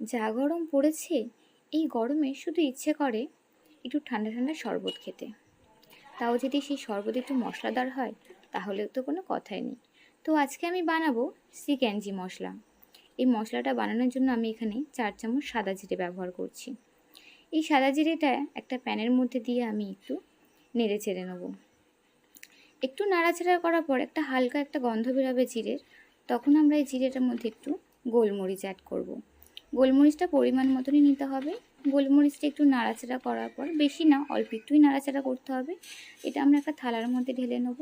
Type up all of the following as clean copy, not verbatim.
যা গরম পড়েছে, এই গরমে শুধু ইচ্ছে করে একটু ঠান্ডা ঠান্ডা শরবত খেতে। তাও যদি সেই শরবত একটু মশলাদার হয়, তাহলে তো কোনো কথাই নেই। তো আজকে আমি বানাবো চিকেনজি মশলা। এই মশলাটা বানানোর জন্য আমি এখানে 4 চামচ সাদা জিরে ব্যবহার করছি। এই সাদা জিরেটা একটা প্যানের মধ্যে দিয়ে আমি একটু নেড়ে চেড়ে নেব। একটু নাড়াচাড়া করার পর একটা হালকা একটা গন্ধ বেরোবে জিরের, তখন আমরা এই জিরেটার মধ্যে একটু গোলমরিচ অ্যাড করব। গোলমরিচটা পরিমাণ মতনই নিতে হবে। গোলমরিচটা একটু নাড়াচাড়া করার পর, বেশি না, অল্প একটুই নাড়াচাড়া করতে হবে। এটা আমরা একটা থালার মধ্যে ঢেলে নেব।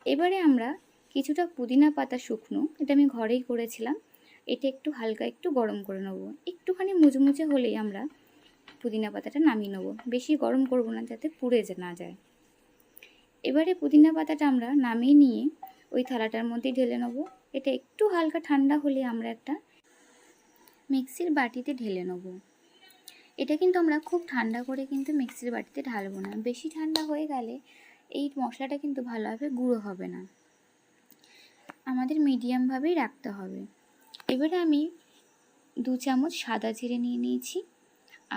এবারে আমরা কিছুটা পুদিনা পাতা শুকনো, এটা আমি ঘরেই করেছিলাম, এটা একটু হালকা একটু গরম করে নেব। একটুখানি মুচমুচে হলেই আমরা পুদিনা পাতাটা নামিয়ে নেব। বেশি গরম করব না, যাতে পুড়ে না যায়। এবারে পুদিনা পাতাটা আমরা নামিয়ে নিয়ে ওই থালাটার মধ্যে ঢেলে নেব। এটা একটু হালকা ঠান্ডা হলে আমরা একটা মিক্সির বাটিতে ঢেলে নেব। এটা কিন্তু আমরা খুব ঠান্ডা করে কিন্তু মিক্সির বাটিতে ঢালবো না। বেশি ঠান্ডা হয়ে গেলে এই মশলাটা কিন্তু ভালোভাবে গুঁড়ো হবে না। আমাদের মিডিয়ামভাবেই রাখতে হবে। এবারে আমি 2 চামচ সাদা জিরে নিয়ে নিয়েছি,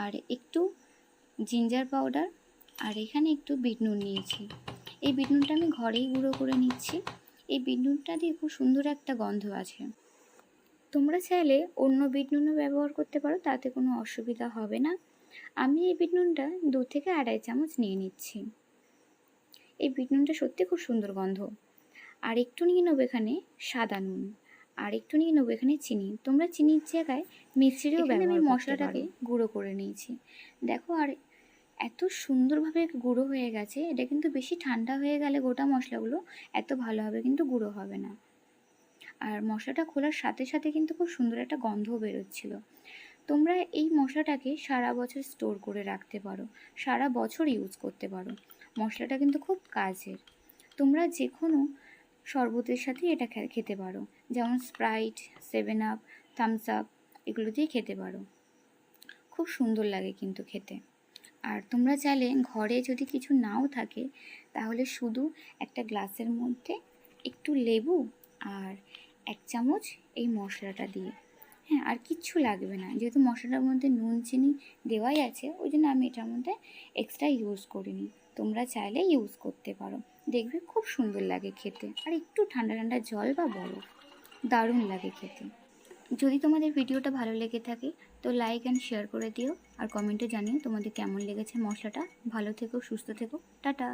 আর একটু জিঞ্জার পাউডার, আর এখানে একটু বিট নুন নিয়েছি। এই বিট নুনটা আমি ঘরেই গুঁড়ো করে নিচ্ছি। এই বিট নুনটা দিয়ে খুব সুন্দর একটা গন্ধ আছে। তোমরা চাইলে অন্য বিট নুনও ব্যবহার করতে পারো, তাতে কোনো অসুবিধা হবে না। আমি এই বিট নুনটা 2 থেকে 2.5 চামচ নিয়ে নিচ্ছি। এই বিট নুনটা সত্যি খুব সুন্দর গন্ধ। আর একটু নিয়ে নেবো এখানে সাদা নুন, আর একটু নিয়ে নেবো এখানে চিনি। তোমরা চিনির জায়গায় মিষ্টিরও ব্যবহার করতে পারো। মশলাটাকে গুঁড়ো করে নিয়েছি, দেখো। আর এত সুন্দরভাবে গুঁড়ো হয়ে গেছে। এটা কিন্তু বেশি ঠান্ডা হয়ে গেলে গোটা মশলাগুলো এত ভালোভাবে কিন্তু গুঁড়ো হবে না। আর মশলাটা খোলার সাথে সাথে কিন্তু খুব সুন্দর একটা গন্ধও বেরোচ্ছিল। তোমরা এই মশলাটাকে সারা বছর স্টোর করে রাখতে পারো, সারা বছর ইউজ করতে পারো। মশলাটা কিন্তু খুব কাজের। তোমরা যে কোনো শরবতের সাথে এটা খেতে পারো, যেমন স্প্রাইট, 7 আপ, থামস আপ, এগুলো দিয়ে খেতে পারো। খুব সুন্দর লাগে কিন্তু খেতে। আর তোমরা চাইলে ঘরে যদি কিছু নাও থাকে, তাহলে শুধু একটা গ্লাসের মধ্যে একটু লেবু আর 1 চামচ এই মশলাটা দিয়ে, হ্যাঁ, আর কিচ্ছু লাগবে না। যেহেতু মশলাটার মধ্যে নুন চিনি দেওয়াই আছে, ওই জন্য আমি এটার মধ্যে এক্সট্রা ইউজ করিনি। তোমরা চাইলে ইউজ করতে পারো, দেখবে খুব সুন্দর লাগে খেতে। আর একটু ঠান্ডা ঠান্ডা জল বা বরফ, দারুণ লাগে খেতে। যদি তোমাদের ভিডিওটা ভালো লেগে থাকে, তো লাইক অ্যান্ড শেয়ার করে দিও, আর কমেন্টে জানিও তোমাদের কেমন লেগেছে মশলাটা। ভালো থেকো, সুস্থ থেকো, টাটা।